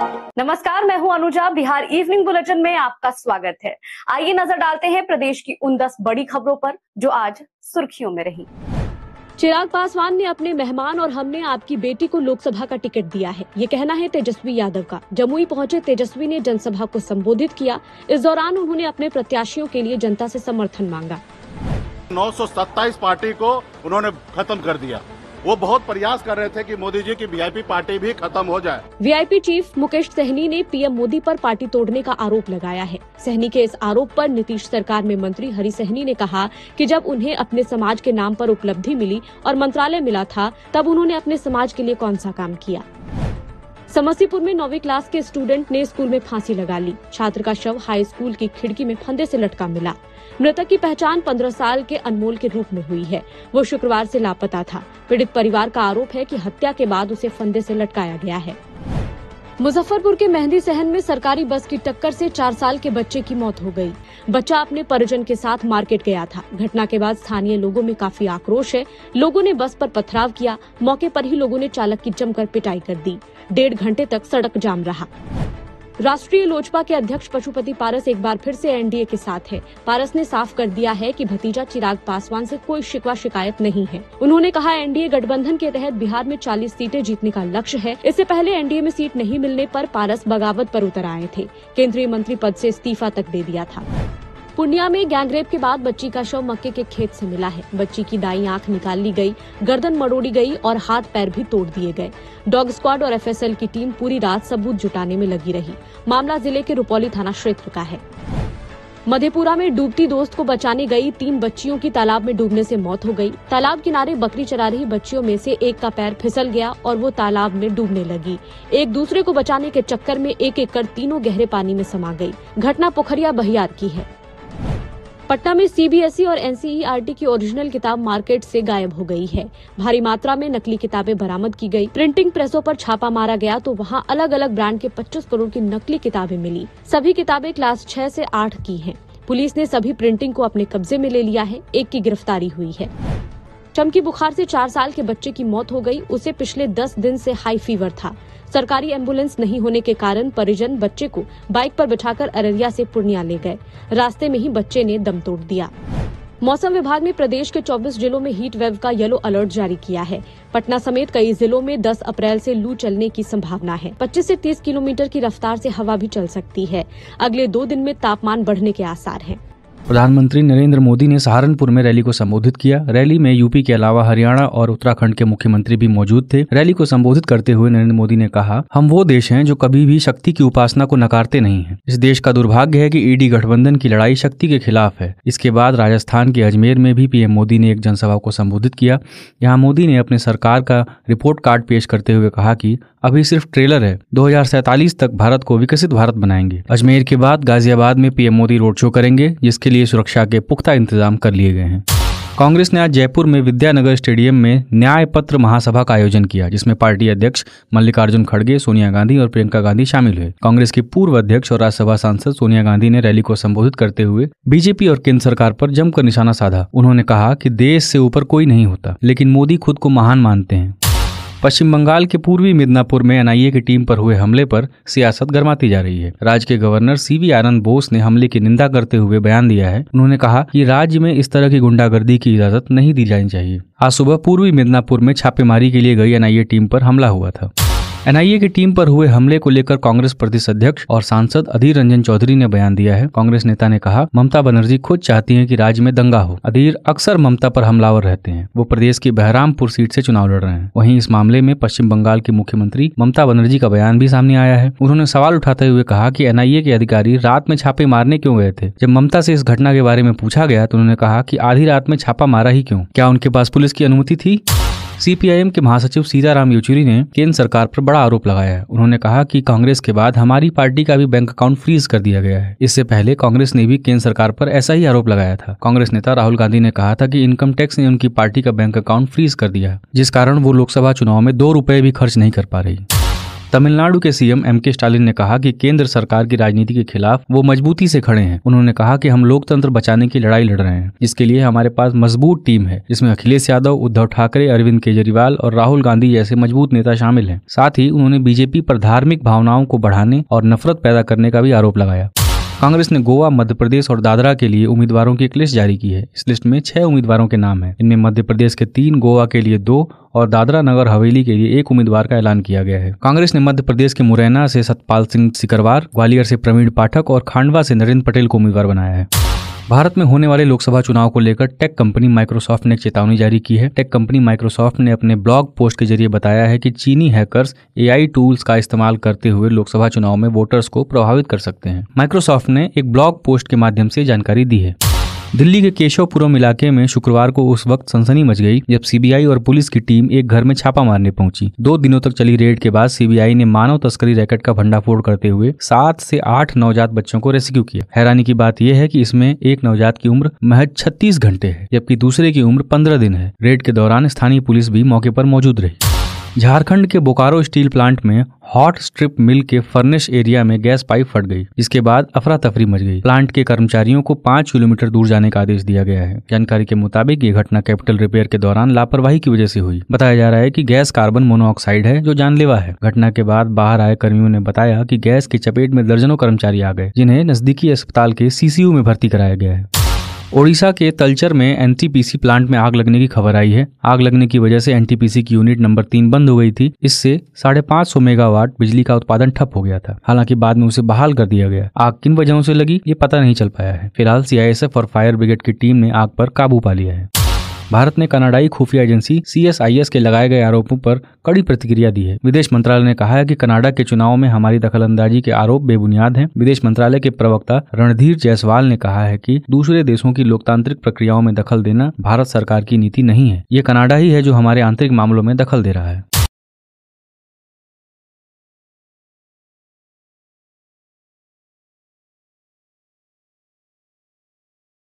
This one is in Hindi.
नमस्कार, मैं हूं अनुजा। बिहार इवनिंग बुलेटिन में आपका स्वागत है। आइए नजर डालते हैं प्रदेश की उन 10 बड़ी खबरों पर जो आज सुर्खियों में रही। चिराग पासवान ने अपने मेहमान और हमने आपकी बेटी को लोकसभा का टिकट दिया है, ये कहना है तेजस्वी यादव का। जमुई पहुंचे तेजस्वी ने जनसभा को संबोधित किया। इस दौरान उन्होंने अपने प्रत्याशियों के लिए जनता से समर्थन मांगा। 927 पार्टी को उन्होंने खत्म कर दिया। वो बहुत प्रयास कर रहे थे कि मोदी जी की वीआईपी पार्टी भी खत्म हो जाए। वीआईपी चीफ मुकेश सहनी ने पीएम मोदी पर पार्टी तोड़ने का आरोप लगाया है। सहनी के इस आरोप पर नीतीश सरकार में मंत्री हरि सहनी ने कहा कि जब उन्हें अपने समाज के नाम पर उपलब्धि मिली और मंत्रालय मिला था, तब उन्होंने अपने समाज के लिए कौन सा काम किया। समस्तीपुर में 9वीं क्लास के स्टूडेंट ने स्कूल में फांसी लगा ली। छात्र का शव हाई स्कूल की खिड़की में फंदे से लटका मिला। मृतक की पहचान 15 साल के अनमोल के रूप में हुई है। वो शुक्रवार से लापता था। पीड़ित परिवार का आरोप है कि हत्या के बाद उसे फंदे से लटकाया गया है। मुजफ्फरपुर के मेहंदी सहन में सरकारी बस की टक्कर से 4 साल के बच्चे की मौत हो गई। बच्चा अपने परिजन के साथ मार्केट गया था। घटना के बाद स्थानीय लोगों में काफी आक्रोश है। लोगों ने बस पर पथराव किया। मौके पर ही लोगों ने चालक की जमकर पिटाई कर दी। 1.5 घंटे तक सड़क जाम रहा। राष्ट्रीय लोजपा के अध्यक्ष पशुपति पारस एक बार फिर से एनडीए के साथ है। पारस ने साफ कर दिया है कि भतीजा चिराग पासवान से कोई शिकवा शिकायत नहीं है। उन्होंने कहा, एनडीए गठबंधन के तहत बिहार में 40 सीटें जीतने का लक्ष्य है। इससे पहले एनडीए में सीट नहीं मिलने पर पारस बगावत पर उतर आए थे। केंद्रीय मंत्री पद से इस्तीफा तक दे दिया था। पूर्णिया में गैंगरेप के बाद बच्ची का शव मक्के के खेत से मिला है। बच्ची की दाईं आंख निकाल ली गई, गर्दन मरोड़ी गई और हाथ पैर भी तोड़ दिए गए। डॉग स्क्वाड और एफएसएल की टीम पूरी रात सबूत जुटाने में लगी रही। मामला जिले के रुपौली थाना क्षेत्र का है। मधेपुरा में डूबती दोस्त को बचाने गई 3 बच्चियों की तालाब में डूबने से मौत हो गई। तालाब किनारे बकरी चरा रही बच्चियों में से एक का पैर फिसल गया और वो तालाब में डूबने लगी। एक दूसरे को बचाने के चक्कर में एक कर तीनों गहरे पानी में समा गई। घटना पोखरिया बहियार की है। पटना में सीबीएसई और एनसीईआरटी की ओरिजिनल किताब मार्केट से गायब हो गई है। भारी मात्रा में नकली किताबें बरामद की गई। प्रिंटिंग प्रेसों पर छापा मारा गया तो वहां अलग अलग ब्रांड के 25 करोड़ की नकली किताबें मिली। सभी किताबें क्लास 6 से 8 की हैं। पुलिस ने सभी प्रिंटिंग को अपने कब्जे में ले लिया है। एक की गिरफ्तारी हुई है। चमकी बुखार से 4 साल के बच्चे की मौत हो गई। उसे पिछले 10 दिन से हाई फीवर था। सरकारी एम्बुलेंस नहीं होने के कारण परिजन बच्चे को बाइक पर बिठाकर अररिया से पूर्णिया ले गए। रास्ते में ही बच्चे ने दम तोड़ दिया। मौसम विभाग ने प्रदेश के 24 जिलों में हीट वेव का येलो अलर्ट जारी किया है। पटना समेत कई जिलों में 10 अप्रैल से लू चलने की संभावना है। 25 से 30 किलोमीटर की रफ्तार से हवा भी चल सकती है। अगले 2 दिन में तापमान बढ़ने के आसार हैं। प्रधानमंत्री नरेंद्र मोदी ने सहारनपुर में रैली को संबोधित किया। रैली में यूपी के अलावा हरियाणा और उत्तराखंड के मुख्यमंत्री भी मौजूद थे। रैली को संबोधित करते हुए नरेंद्र मोदी ने कहा, हम वो देश हैं जो कभी भी शक्ति की उपासना को नकारते नहीं हैं। इस देश का दुर्भाग्य है कि ईडी गठबंधन की लड़ाई शक्ति के खिलाफ है। इसके बाद राजस्थान के अजमेर में भी पीएम मोदी ने एक जनसभा को संबोधित किया। यहाँ मोदी ने अपने सरकार का रिपोर्ट कार्ड पेश करते हुए कहा कि अभी सिर्फ ट्रेलर है, 2047 तक भारत को विकसित भारत बनाएंगे। अजमेर के बाद गाजियाबाद में पीएम मोदी रोड शो करेंगे, जिसके लिए सुरक्षा के पुख्ता इंतजाम कर लिए गए हैं। कांग्रेस ने आज जयपुर में विद्यानगर स्टेडियम में न्याय पत्र महासभा का आयोजन किया, जिसमें पार्टी अध्यक्ष मल्लिकार्जुन खड़गे, सोनिया गांधी और प्रियंका गांधी शामिल हुए। कांग्रेस की पूर्व अध्यक्ष और राज्यसभा सांसद सोनिया गांधी ने रैली को संबोधित करते हुए बीजेपी और केंद्र सरकार पर जमकर निशाना साधा। उन्होंने कहा कि देश से ऊपर कोई नहीं होता, लेकिन मोदी खुद को महान मानते हैं। पश्चिम बंगाल के पूर्वी मिदनापुर में एनआईए की टीम पर हुए हमले पर सियासत गर्माती जा रही है। राज्य के गवर्नर सीवी आनंद बोस ने हमले की निंदा करते हुए बयान दिया है। उन्होंने कहा कि राज्य में इस तरह की गुंडागर्दी की इजाजत नहीं दी जानी चाहिए। आज सुबह पूर्वी मिदनापुर में छापेमारी के लिए गई एनआईए टीम पर हमला हुआ था। एनआईए की टीम पर हुए हमले को लेकर कांग्रेस प्रदेश अध्यक्ष और सांसद अधीर रंजन चौधरी ने बयान दिया है। कांग्रेस नेता ने कहा, ममता बनर्जी खुद चाहती हैं कि राज्य में दंगा हो। अधीर अक्सर ममता पर हमलावर रहते हैं। वो प्रदेश की बहरामपुर सीट से चुनाव लड़ रहे हैं। वहीं इस मामले में पश्चिम बंगाल की मुख्यमंत्री ममता बनर्जी का बयान भी सामने आया है। उन्होंने सवाल उठाते हुए कहा कि एनआईए के अधिकारी रात में छापे मारने क्यों गए थे। जब ममता से इस घटना के बारे में पूछा गया तो उन्होंने कहा कि आधी रात में छापा मारा ही क्यों, क्या उनके पास पुलिस की अनुमति थी। सीपीआईएम के महासचिव सीताराम येचुरी ने केंद्र सरकार पर बड़ा आरोप लगाया है। उन्होंने कहा कि कांग्रेस के बाद हमारी पार्टी का भी बैंक अकाउंट फ्रीज कर दिया गया है। इससे पहले कांग्रेस ने भी केंद्र सरकार पर ऐसा ही आरोप लगाया था। कांग्रेस नेता राहुल गांधी ने कहा था कि इनकम टैक्स ने उनकी पार्टी का बैंक अकाउंट फ्रीज कर दिया, जिस कारण वो लोकसभा चुनाव में 2 रुपए भी खर्च नहीं कर पा रही। तमिलनाडु के सीएम एम.के. स्टालिन ने कहा कि केंद्र सरकार की राजनीति के खिलाफ वो मजबूती से खड़े हैं। उन्होंने कहा कि हम लोकतंत्र बचाने की लड़ाई लड़ रहे हैं, जिसके लिए हमारे पास मजबूत टीम है, जिसमें अखिलेश यादव, उद्धव ठाकरे, अरविंद केजरीवाल और राहुल गांधी जैसे मजबूत नेता शामिल हैं। साथ ही उन्होंने बीजेपी पर धार्मिक भावनाओं को बढ़ाने और नफरत पैदा करने का भी आरोप लगाया। कांग्रेस ने गोवा, मध्य प्रदेश और दादरा के लिए उम्मीदवारों की एक लिस्ट जारी की है। इस लिस्ट में 6 उम्मीदवारों के नाम हैं। इनमें मध्य प्रदेश के 3, गोवा के लिए 2 और दादरा नगर हवेली के लिए 1 उम्मीदवार का ऐलान किया गया है। कांग्रेस ने मध्य प्रदेश के मुरैना से सतपाल सिंह सिकरवार, ग्वालियर से प्रवीण पाठक और खांडवा से नरेंद्र पटेल को उम्मीदवार बनाया है। भारत में होने वाले लोकसभा चुनाव को लेकर टेक कंपनी माइक्रोसॉफ्ट ने एक चेतावनी जारी की है। टेक कंपनी माइक्रोसॉफ्ट ने अपने ब्लॉग पोस्ट के जरिए बताया है कि चीनी हैकर्स एआई टूल्स का इस्तेमाल करते हुए लोकसभा चुनाव में वोटर्स को प्रभावित कर सकते हैं। माइक्रोसॉफ्ट ने एक ब्लॉग पोस्ट के माध्यम से जानकारी दी है। दिल्ली के केशवपुरम इलाके में शुक्रवार को उस वक्त सनसनी मच गई जब सीबीआई और पुलिस की टीम एक घर में छापा मारने पहुंची। 2 दिनों तक चली रेड के बाद सीबीआई ने मानव तस्करी रैकेट का भंडाफोड़ करते हुए 7 से 8 नवजात बच्चों को रेस्क्यू किया। हैरानी की बात यह है कि इसमें एक नवजात की उम्र महज 36 घंटे है, जबकि दूसरे की उम्र 15 दिन है। रेड के दौरान स्थानीय पुलिस भी मौके पर मौजूद रही। झारखंड के बोकारो स्टील प्लांट में हॉट स्ट्रिप मिल के फर्नेस एरिया में गैस पाइप फट गई, जिसके बाद अफरा तफरी मच गई। प्लांट के कर्मचारियों को 5 किलोमीटर दूर जाने का आदेश दिया गया है। जानकारी के मुताबिक ये घटना कैपिटल रिपेयर के दौरान लापरवाही की वजह से हुई। बताया जा रहा है कि गैस कार्बन मोनोऑक्साइड है जो जानलेवा है। घटना के बाद बाहर आए कर्मियों ने बताया कि गैस की चपेट में दर्जनों कर्मचारी आ गए, जिन्हें नजदीकी अस्पताल के सीसीयू में भर्ती कराया गया है। ओडिशा के तलचर में एनटीपीसी प्लांट में आग लगने की खबर आई है। आग लगने की वजह से एनटीपीसी की यूनिट नंबर 3 बंद हो गई थी। इससे 550 मेगावाट बिजली का उत्पादन ठप हो गया था। हालांकि बाद में उसे बहाल कर दिया गया। आग किन वजहों से लगी ये पता नहीं चल पाया है। फिलहाल सीआईएसएफ और फायर ब्रिगेड की टीम ने आग पर काबू पा लिया है। भारत ने कनाडाई खुफिया एजेंसी CSIS के लगाए गए आरोपों पर कड़ी प्रतिक्रिया दी है। विदेश मंत्रालय ने कहा है कि कनाडा के चुनाव में हमारी दखलंदाजी के आरोप बेबुनियाद हैं। विदेश मंत्रालय के प्रवक्ता रणधीर जायसवाल ने कहा है कि दूसरे देशों की लोकतांत्रिक प्रक्रियाओं में दखल देना भारत सरकार की नीति नहीं है। ये कनाडा ही है जो हमारे आंतरिक मामलों में दखल दे रहा है।